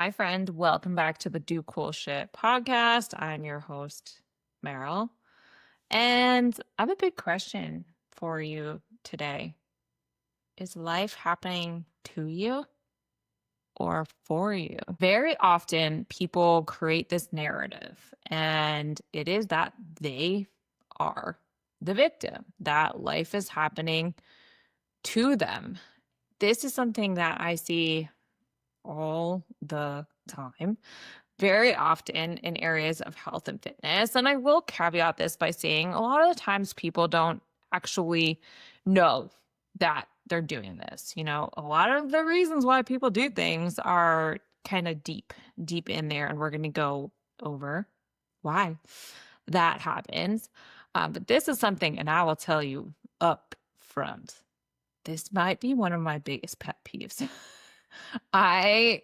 Hi, friend. Welcome back to the Do Cool Shit podcast. I'm your host, Meryl. And I have a big question for you today. Is life happening to you or for you? Very often, people create this narrative, and it is that they are the victim, that life is happening to them. This is something that I see all the time, very often in areas of health and fitness. And I will caveat this by saying a lot of the times people don't actually know that they're doing this. A lot of the reasons why people do things are kind of deep in there. And we're going to go over why that happens. But this is something, and I will tell you up front, this might be one of my biggest pet peeves. I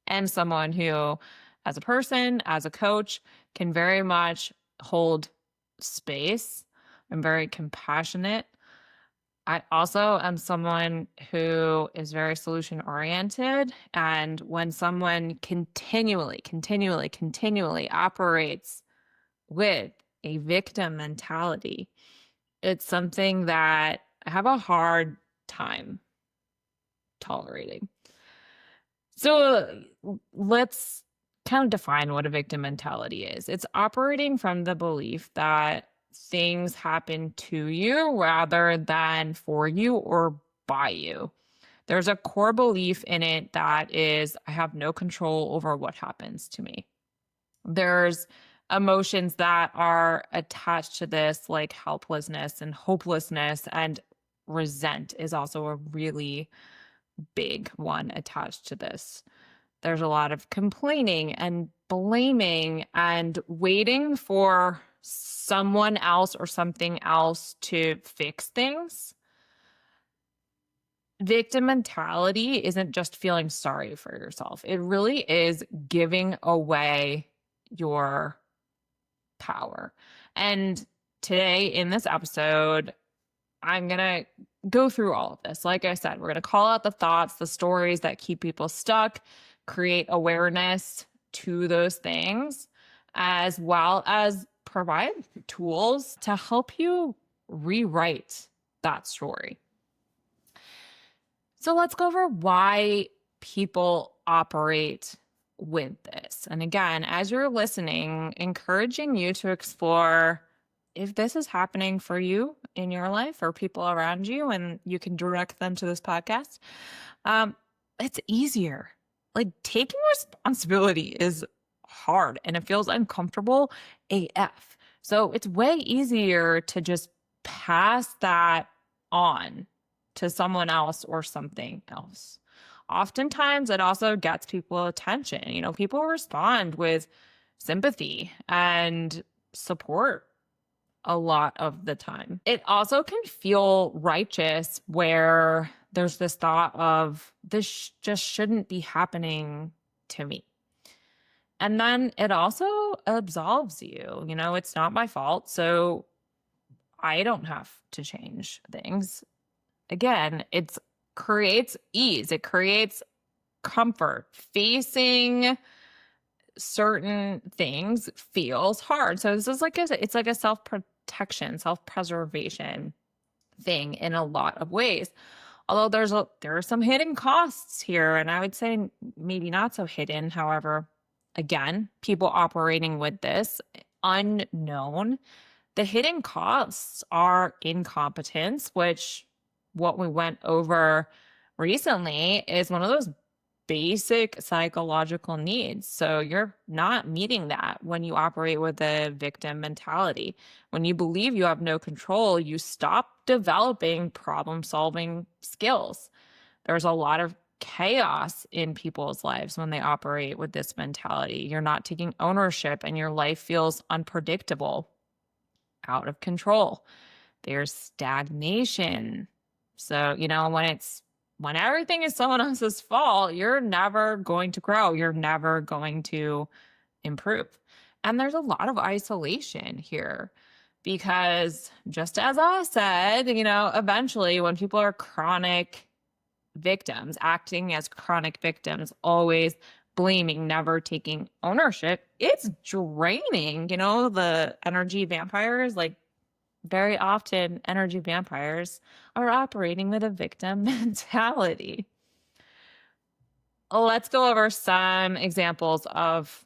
am someone who, as a person, as a coach, can very much hold space. I'm very compassionate. I also am someone who is very solution oriented. And when someone continually operates with a victim mentality, it's something that I have a hard time tolerating. So let's kind of define what a victim mentality is. It's operating from the belief that things happen to you rather than for you or by you. There's a core belief in it that is, I have no control over what happens to me. There's emotions that are attached to this, like helplessness and hopelessness, and resent is also a really big one attached to this. There's a lot of complaining and blaming and waiting for someone else or something else to fix things. Victim mentality isn't just feeling sorry for yourself. It really is giving away your power. And today in this episode, I'm going to go through all of this. Like I said, we're going to call out the thoughts, the stories that keep people stuck, create awareness to those things, as well as provide tools to help you rewrite that story. So let's go over why people operate with this. And again, as you're listening, encouraging you to explore if this is happening for you in your life or people around you, and you can direct them to this podcast. It's easier. Like, taking responsibility is hard and it feels uncomfortable AF. So it's way easier to just pass that on to someone else or something else. Oftentimes, it also gets people attention. People respond with sympathy and support a lot of the time. It also can feel righteous where there's this thought of this just shouldn't be happening to me. And then it also absolves you. It's not my fault, so I don't have to change things. Again, it creates ease. It creates comfort. Facing certain things feels hard. So this is it's like a self-protection, self-preservation thing in a lot of ways. Although there are some hidden costs here, and I would say maybe not so hidden. However, again, people operating with this unknown, the hidden costs are incompetence, which what we went over recently is one of those basic psychological needs. So you're not meeting that when you operate with a victim mentality. When you believe you have no control, you stop developing problem-solving skills. There's a lot of chaos in people's lives when they operate with this mentality. You're not taking ownership and your life feels unpredictable, out of control. There's stagnation. So, when everything is someone else's fault, you're never going to grow. You're never going to improve. And there's a lot of isolation here because, just as I said, eventually when people are chronic victims, acting as chronic victims, always blaming, never taking ownership, it's draining. The energy vampires, like very often energy vampires are operating with a victim mentality. Let's go over some examples of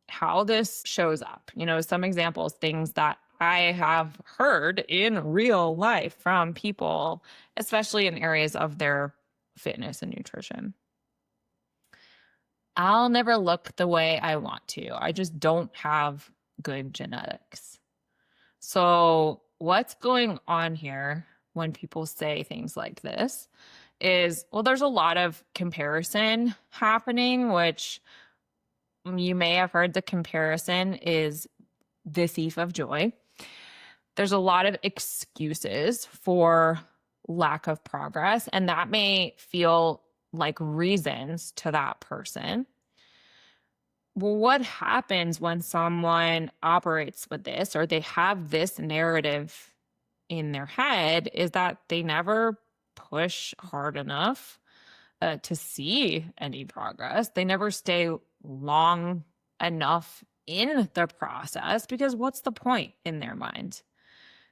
how this shows up. Some examples, things that I have heard in real life from people, especially in areas of their fitness and nutrition. I'll never look the way I want to. I just don't have good genetics. So, what's going on here when people say things like this is, well, there's a lot of comparison happening, which you may have heard the comparison is the thief of joy. There's a lot of excuses for lack of progress, and that may feel like reasons to that person. Well, what happens when someone operates with this, or they have this narrative in their head, is that they never push hard enough to see any progress. They never stay long enough in the process, because what's the point in their mind?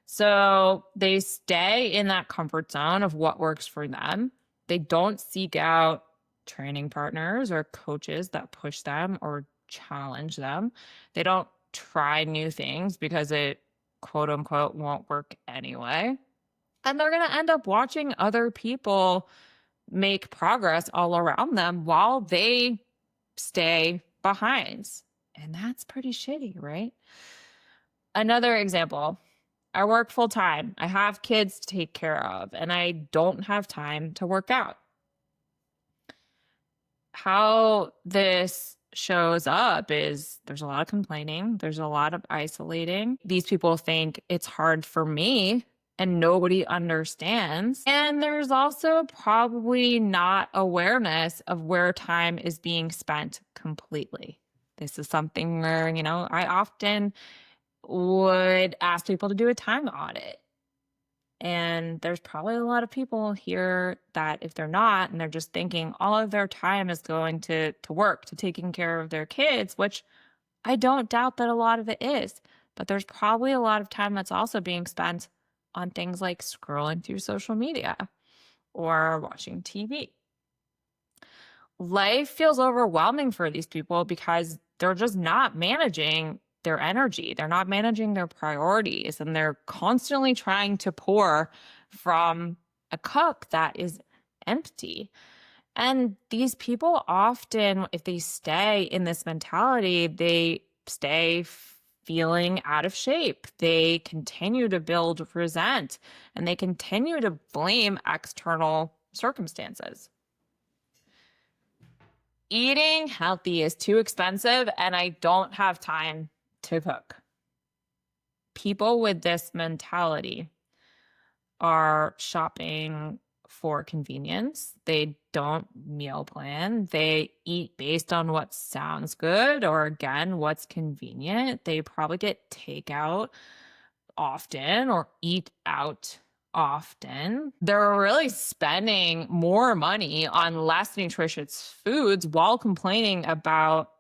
So they stay in that comfort zone of what works for them. They don't seek out training partners or coaches that push them or challenge them. They don't try new things because it, quote unquote, won't work anyway. And they're going to end up watching other people make progress all around them while they stay behind. And that's pretty shitty, right? Another example, I work full time. I have kids to take care of, and I don't have time to work out. How this shows up is there's a lot of complaining. There's a lot of isolating. These people think it's hard for me and nobody understands. And there's also probably not awareness of where time is being spent completely. This is something where, I often would ask people to do a time audit. And there's probably a lot of people here that if they're not, and they're just thinking all of their time is going to work, to taking care of their kids, which I don't doubt that a lot of it is. But there's probably a lot of time that's also being spent on things like scrolling through social media or watching TV. Life feels overwhelming for these people because they're just not managing their energy. They're not managing their priorities, and they're constantly trying to pour from a cup that is empty. And these people often, if they stay in this mentality, they stay feeling out of shape. They continue to build resent, and they continue to blame external circumstances. Eating healthy is too expensive, and I don't have time to cook. People with this mentality are shopping for convenience. They don't meal plan. They eat based on what sounds good, or again, what's convenient. They probably get takeout often or eat out often. They're really spending more money on less nutritious foods while complaining about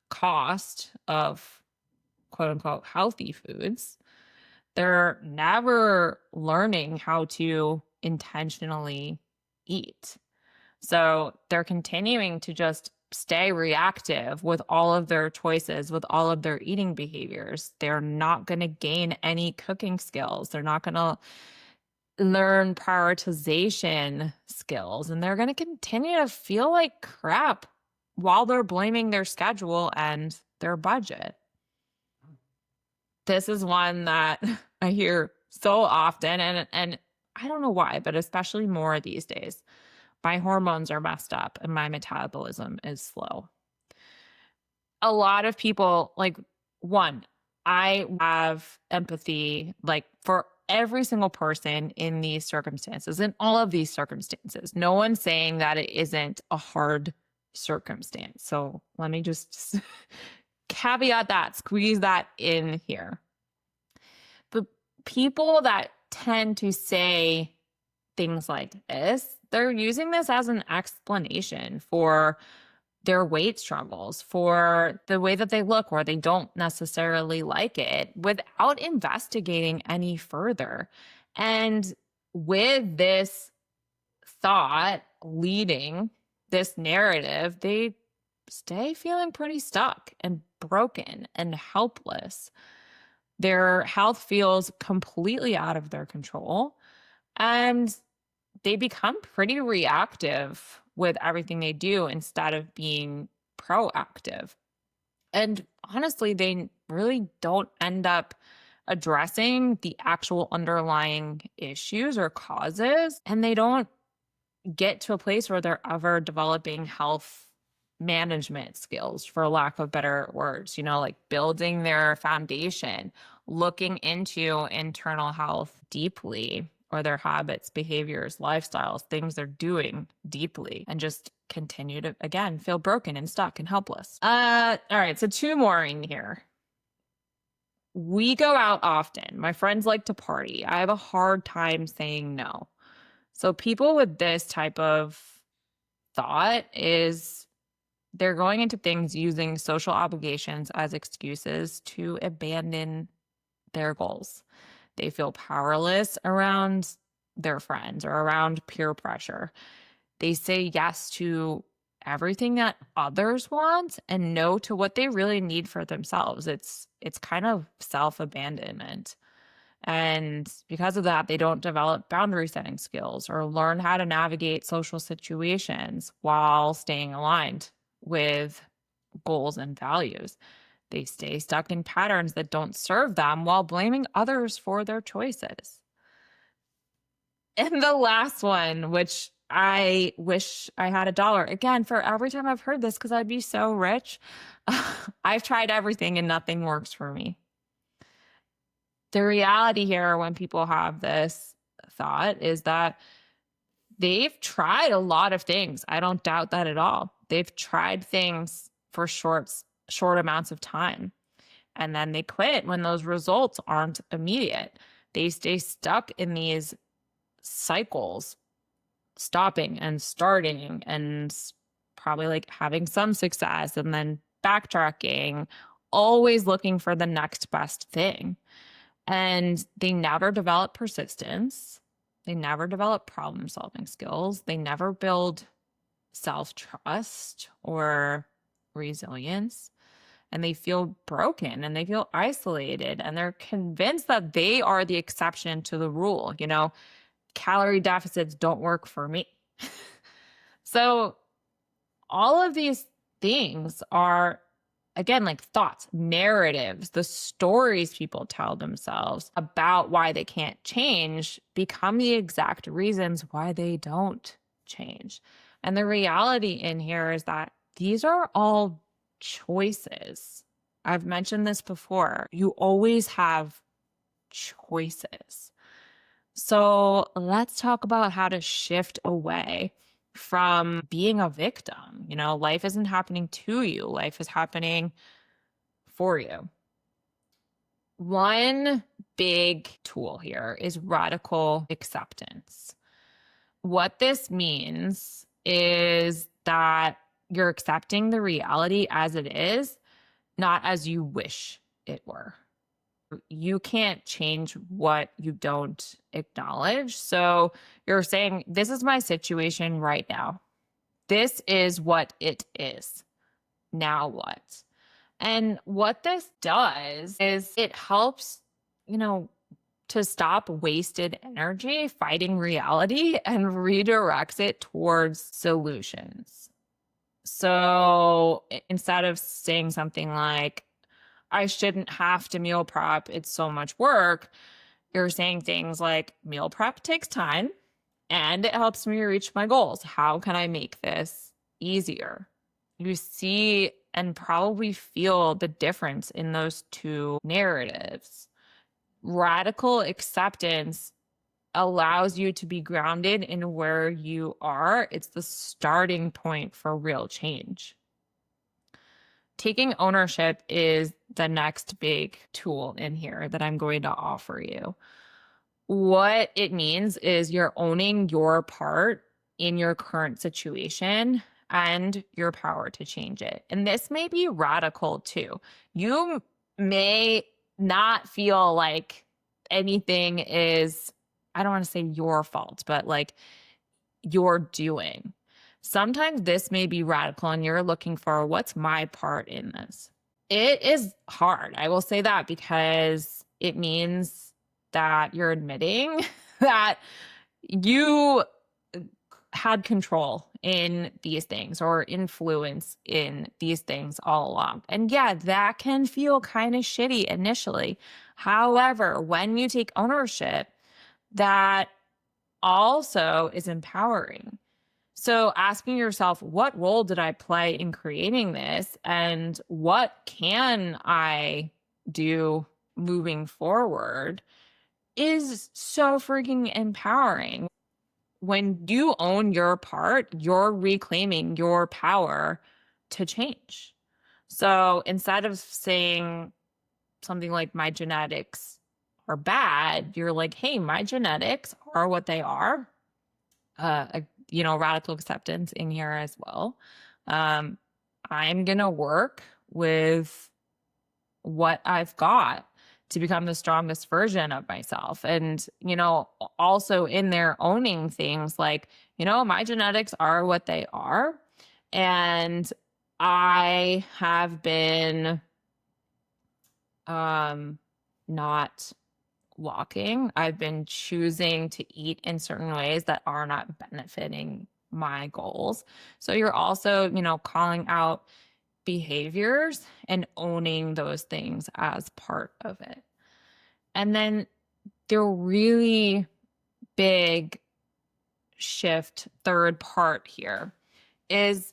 cost of quote unquote healthy foods. They're never learning how to intentionally eat. So they're continuing to just stay reactive with all of their choices, with all of their eating behaviors. They're not going to gain any cooking skills. They're not going to learn prioritization skills, and they're going to continue to feel like crap while they're blaming their schedule and their budget. This is one that I hear so often, and I don't know why, but especially more these days. My hormones are messed up and my metabolism is slow. A lot of people, I have empathy, for every single person in these circumstances, in all of these circumstances. No one's saying that it isn't a hard circumstance. So let me just caveat that, squeeze that in here. But people that tend to say things like this, they're using this as an explanation for their weight struggles, for the way that they look or they don't necessarily like it without investigating any further. And with this thought leading this narrative, they stay feeling pretty stuck and broken and helpless. Their health feels completely out of their control, and they become pretty reactive with everything they do instead of being proactive. And honestly, they really don't end up addressing the actual underlying issues or causes, and they don't get to a place where they're ever developing health management skills, for lack of better words, like building their foundation, looking into internal health deeply, or their habits, behaviors, lifestyles, things they're doing deeply, and just continue to, again, feel broken and stuck and helpless. All right, so two more in here. We go out often. My friends like to party. I have a hard time saying no. So people with this type of thought is they're going into things using social obligations as excuses to abandon their goals. They feel powerless around their friends or around peer pressure. They say yes to everything that others want and no to what they really need for themselves. It's kind of self-abandonment. And because of that, they don't develop boundary setting skills or learn how to navigate social situations while staying aligned with goals and values. They stay stuck in patterns that don't serve them while blaming others for their choices. And the last one, which I wish I had $1 again for every time I've heard this, because I'd be so rich. I've tried everything and nothing works for me. The reality here, when people have this thought, is that they've tried a lot of things. I don't doubt that at all. They've tried things for short amounts of time, and then they quit when those results aren't immediate. They stay stuck in these cycles, stopping and starting, and probably like having some success and then backtracking, always looking for the next best thing. And they never develop persistence. They never develop problem solving skills. They never build self-trust or resilience. And they feel broken and they feel isolated, and they're convinced that they are the exception to the rule. Calorie deficits don't work for me. So all of these things are, again, like thoughts, narratives, the stories people tell themselves about why they can't change become the exact reasons why they don't change. And the reality in here is that these are all choices. I've mentioned this before. You always have choices. So let's talk about how to shift away from being a victim. Life isn't happening to you. Life is happening for you. One big tool here is radical acceptance. What this means is that you're accepting the reality as it is, not as you wish it were. You can't change what you don't acknowledge. So you're saying, this is my situation right now. This is what it is. Now what? And what this does is it helps, to stop wasted energy fighting reality and redirects it towards solutions. So instead of saying something like, I shouldn't have to meal prep, it's so much work, you're saying things like, meal prep takes time and it helps me reach my goals. How can I make this easier? You see and probably feel the difference in those two narratives. Radical acceptance allows you to be grounded in where you are. It's the starting point for real change. Taking ownership is the next big tool in here that I'm going to offer you. What it means is you're owning your part in your current situation and your power to change it. And this may be radical too. You may not feel like anything is, I don't want to say your fault, but like you're doing. Sometimes this may be radical and you're looking for what's my part in this. It is hard. I will say that because it means that you're admitting that you had control in these things or influence in these things all along. And yeah, that can feel kind of shitty initially. However, when you take ownership, that also is empowering. So asking yourself, what role did I play in creating this? And what can I do moving forward is so freaking empowering. When you own your part, you're reclaiming your power to change. So instead of saying something like my genetics are bad, you're like, hey, my genetics are what they are. Radical acceptance in here as well. I'm going to work with what I've got to become the strongest version of myself. And, also in there owning things like, my genetics are what they are. And I have been not walking. I've been choosing to eat in certain ways that are not benefiting my goals. So you're also, calling out behaviors and owning those things as part of it. And then the really big shift, third part here, is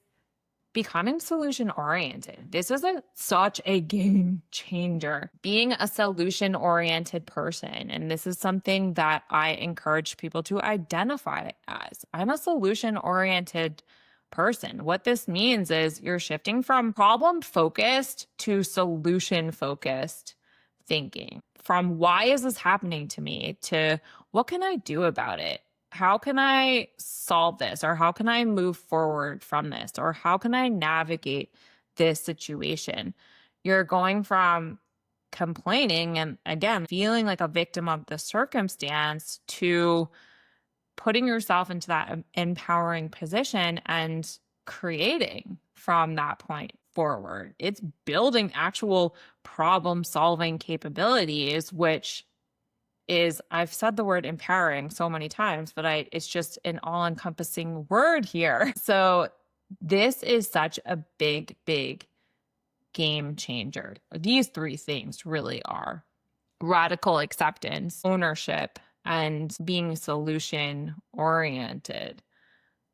becoming solution oriented. This is such a game changer. Being a solution oriented person. And this is something that I encourage people to identify as. I'm a solution oriented person. What this means is you're shifting from problem focused to solution focused thinking. From why is this happening to me to what can I do about it? How can I solve this? Or how can I move forward from this? Or how can I navigate this situation? You're going from complaining and, again, feeling like a victim of the circumstance to putting yourself into that empowering position and creating from that point forward. It's building actual problem solving capabilities, which is, I've said the word empowering so many times, but it's just an all encompassing word here. So this is such a big, big game changer. These three things really are radical acceptance, ownership, and being solution oriented.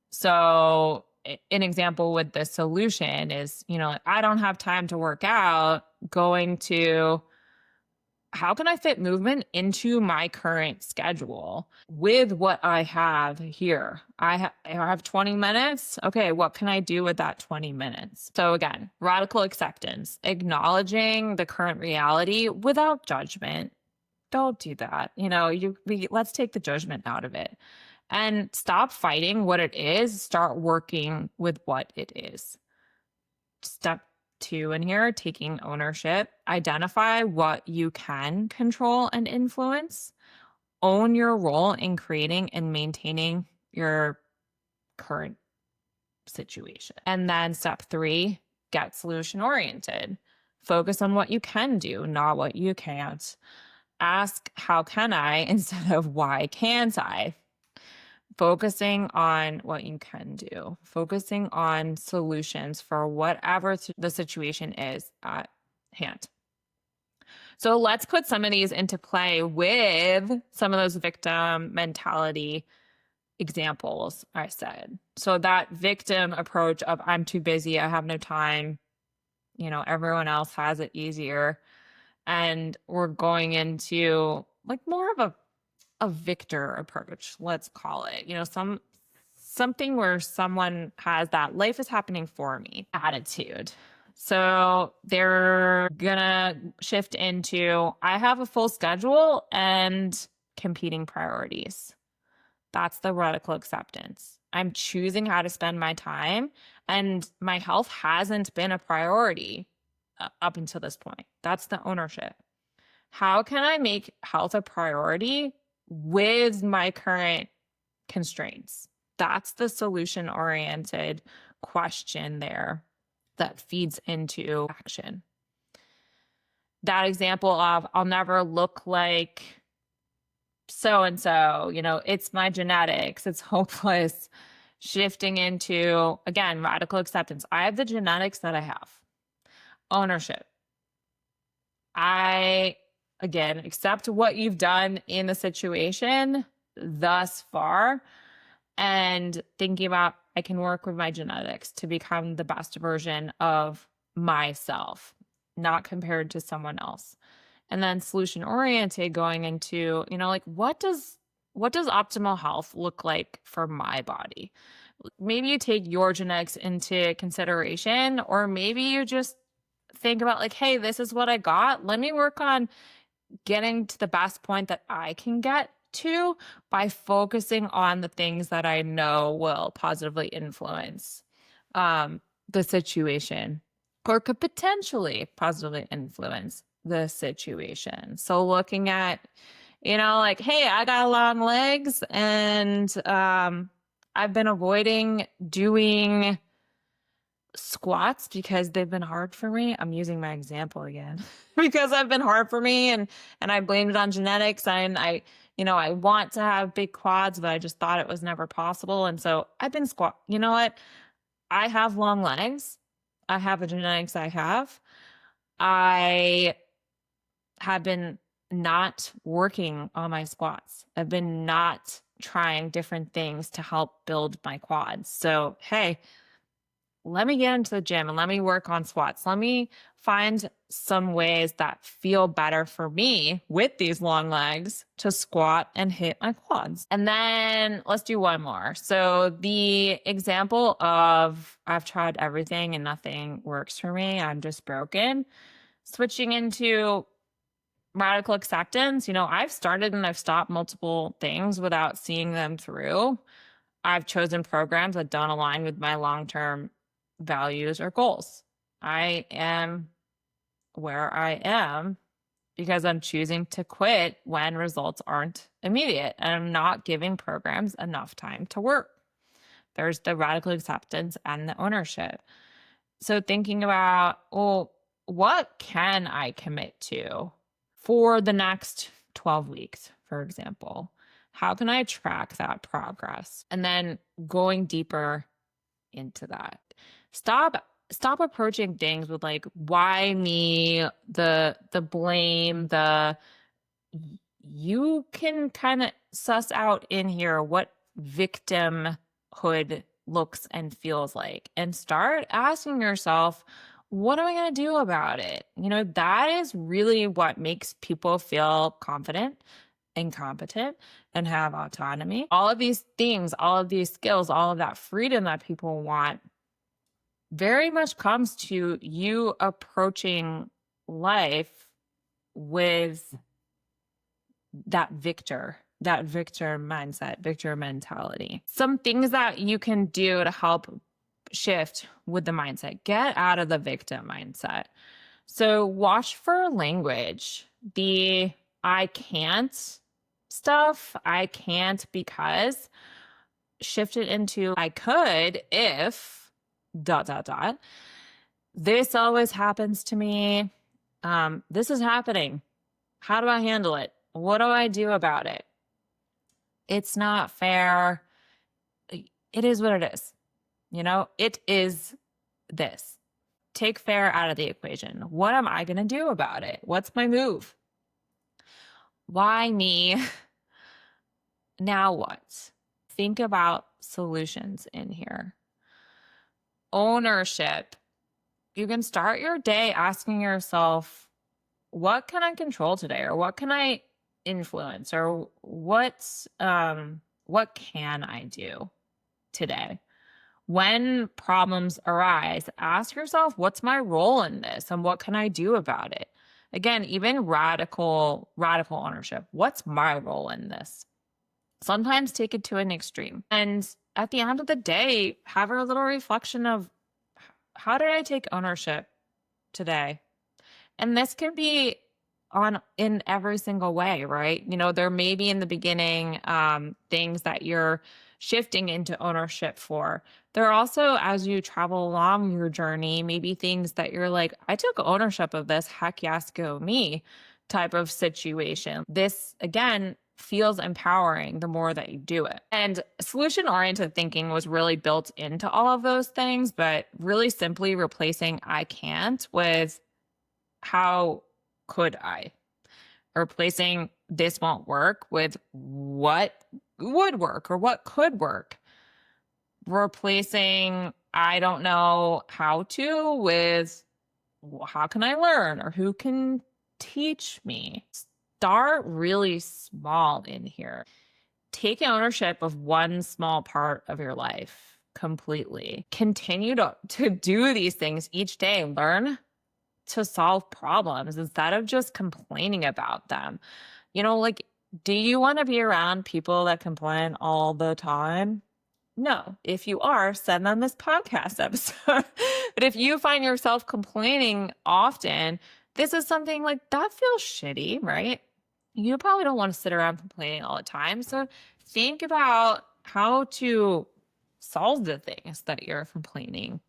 So an example with the solution is, I don't have time to work out, going to how can I fit movement into my current schedule with what I have here? I have 20 minutes. Okay, what can I do with that 20 minutes? So again, radical acceptance, acknowledging the current reality without judgment. Don't do that. Let's take the judgment out of it and stop fighting what it is. Start working with what it is. Step 2 in here, taking ownership. Identify what you can control and influence. Own your role in creating and maintaining your current situation. And then step 3, get solution oriented. Focus on what you can do, not what you can't. Ask, how can I, instead of why can't I? Focusing on what you can do, focusing on solutions for whatever the situation is at hand. So let's put some of these into play with some of those victim mentality examples I said. So that victim approach of I'm too busy, I have no time, everyone else has it easier. And we're going into like more of a victor approach, let's call it, something where someone has that life is happening for me attitude. So they're gonna shift into I have a full schedule and competing priorities. That's the radical acceptance. I'm choosing how to spend my time, and my health hasn't been a priority up until this point. That's the ownership. How can I make health a priority with my current constraints? That's the solution-oriented question there that feeds into action. That example of I'll never look like so-and-so, it's my genetics, it's hopeless, shifting into, again, radical acceptance. I have the genetics that I have. Ownership. I, again, accept what you've done in the situation thus far, and thinking about I can work with my genetics to become the best version of myself, not compared to someone else. And then solution oriented, going into, like what does optimal health look like for my body? Maybe you take your genetics into consideration, or maybe you just think about like, hey, this is what I got. Let me work on getting to the best point that I can get to by focusing on the things that I know will positively influence the situation, or could potentially positively influence the situation. So looking at, like, hey, I got long legs, and I've been avoiding doing squats because they've been hard for me. I'm using my example again because I've been hard for me, and I blamed it on genetics, and I want to have big quads, but I just thought it was never possible. And so I've been you know what? I have long legs. I have the genetics I have. I have been not working on my squats. I've been not trying different things to help build my quads. So, hey, let me get into the gym and let me work on squats. Let me find some ways that feel better for me with these long legs to squat and hit my quads. And then let's do one more. So the example of I've tried everything and nothing works for me, I'm just broken. Switching into radical acceptance, I've started and I've stopped multiple things without seeing them through. I've chosen programs that don't align with my long-term values or goals. I am where I am because I'm choosing to quit when results aren't immediate, and I'm not giving programs enough time to work. There's the radical acceptance and the ownership. So thinking about, well, what can I commit to for the next 12 weeks, for example? How can I track that progress? And then going deeper into that. Stop approaching things with like, why me, the blame, you can kind of suss out in here what victimhood looks and feels like, and start asking yourself, what am I going to do about it? That is really what makes people feel confident and competent and have autonomy. All of these things, all of these skills, all of that freedom that people want very much comes to you approaching life with that victor mindset, victor mentality. Some things that you can do to help shift with the mindset: get out of the victim mindset. So watch for language. The I can't stuff, I can't because, shift it into I could if ... This always happens to me. This is happening. How do I handle it? What do I do about it? It's not fair. It is what it is. It is this. Take fair out of the equation. What am I going to do about it? What's my move? Why me? Now what? Think about solutions in here. Ownership. You can start your day asking yourself, what can I control today? Or what can I influence? Or what can I do today? When problems arise, ask yourself, what's my role in this? And what can I do about it? Again, even radical ownership. What's my role in this? Sometimes take it to an extreme. And at the end of the day, have a little reflection of how did I take ownership today? And this can be on in every single way, right? There may be in the beginning things that you're shifting into ownership for. There are also, as you travel along your journey, maybe things that you're like, I took ownership of this, heck yes, go me type of situation. This, again, feels empowering the more that you do it. And solution oriented thinking was really built into all of those things, but really simply replacing I can't with how could I? Replacing this won't work with what would work or what could work. Replacing I don't know how to with how can I learn or who can teach me. Start really small in here. Take ownership of one small part of your life completely. Continue to do these things each day. Learn to solve problems instead of just complaining about them. Like, do you want to be around people that complain all the time? No. If you are, send them this podcast episode. But if you find yourself complaining often, this is something like that feels shitty, right? You probably don't want to sit around complaining all the time. So think about how to solve the things that you're complaining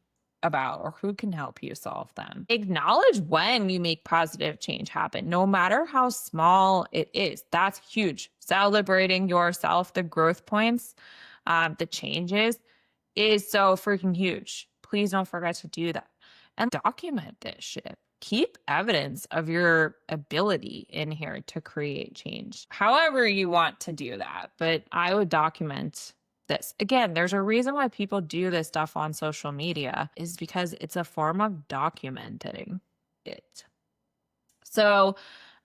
about or who can help you solve them. Acknowledge when you make positive change happen, no matter how small it is. That's huge. Celebrating yourself, the growth points, the changes is so freaking huge. Please don't forget to do that and document this shit. Keep evidence of your ability in here to create change, however you want to do that. But I would document this. Again, there's a reason why people do this stuff on social media is because it's a form of documenting it. So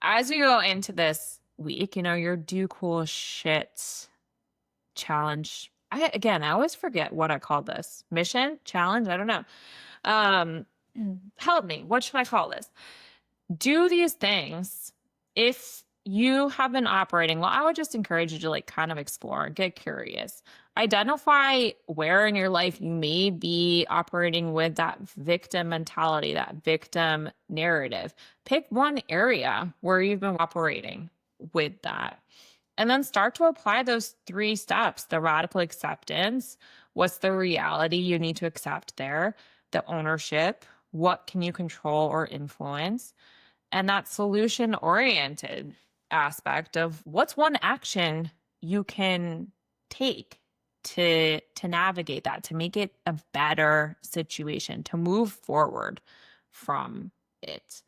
as you go into this week, your do cool shit challenge. I always forget what I call this. Mission? Challenge? I don't know. Help me. What should I call this? Do these things. If you have been operating, well, I would just encourage you to kind of explore, get curious. Identify where in your life you may be operating with that victim mentality, that victim narrative. Pick one area where you've been operating with that. And then start to apply those 3 steps: the radical acceptance. What's the reality you need to accept there? The ownership. What can you control or influence? And that solution oriented aspect of what's one action you can take to navigate that, to make it a better situation, to move forward from it.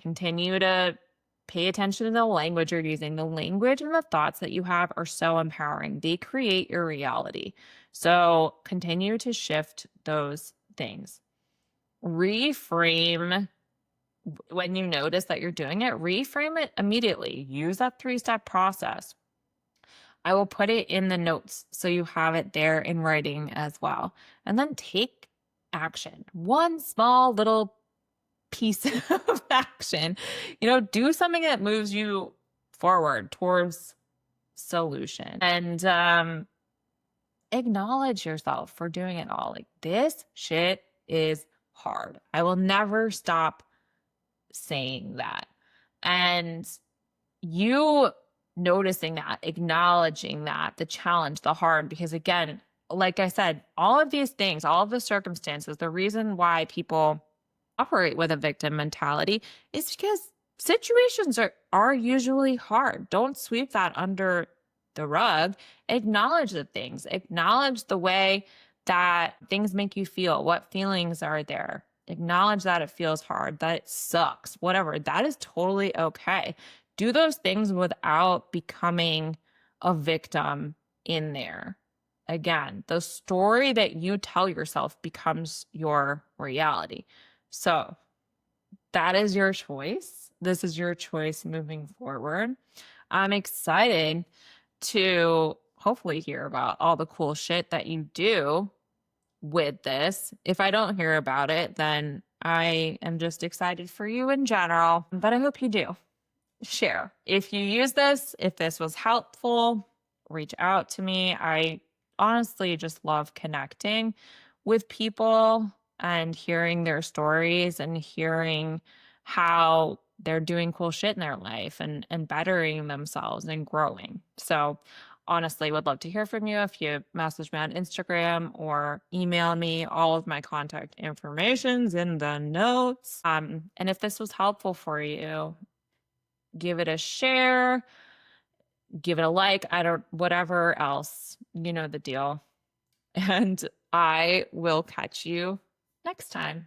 Continue to pay attention to the language you're using. The language and the thoughts that you have are so empowering. They create your reality. So continue to shift those things. Reframe when you notice that you're doing it, reframe it immediately. Use that 3-step process. I will put it in the notes so you have it there in writing as well. And then take action. One small little piece of action. Do something that moves you forward towards solution. And acknowledge yourself for doing it all. This shit is hard. I will never stop saying that. And you noticing that, acknowledging that, the challenge, the hard, because again, like I said, all of these things, all of the circumstances, the reason why people operate with a victim mentality is because situations are usually hard. Don't sweep that under the rug. Acknowledge the things, acknowledge the way that things make you feel, what feelings are there. Acknowledge that it feels hard, that it sucks, whatever. That is totally okay. Do those things without becoming a victim in there. Again, the story that you tell yourself becomes your reality. So that is your choice. This is your choice moving forward. I'm excited to hopefully hear about all the cool shit that you do with this. If I don't hear about it, then I am just excited for you in general, but I hope you do. Share. If you use this, if this was helpful, reach out to me. I honestly just love connecting with people and hearing their stories and hearing how they're doing cool shit in their life and bettering themselves and growing. So honestly, would love to hear from you if you message me on Instagram or email me. All of my contact information's in the notes. And if this was helpful for you, give it a share, give it a like, I don't, whatever else, you know the deal. And I will catch you next time.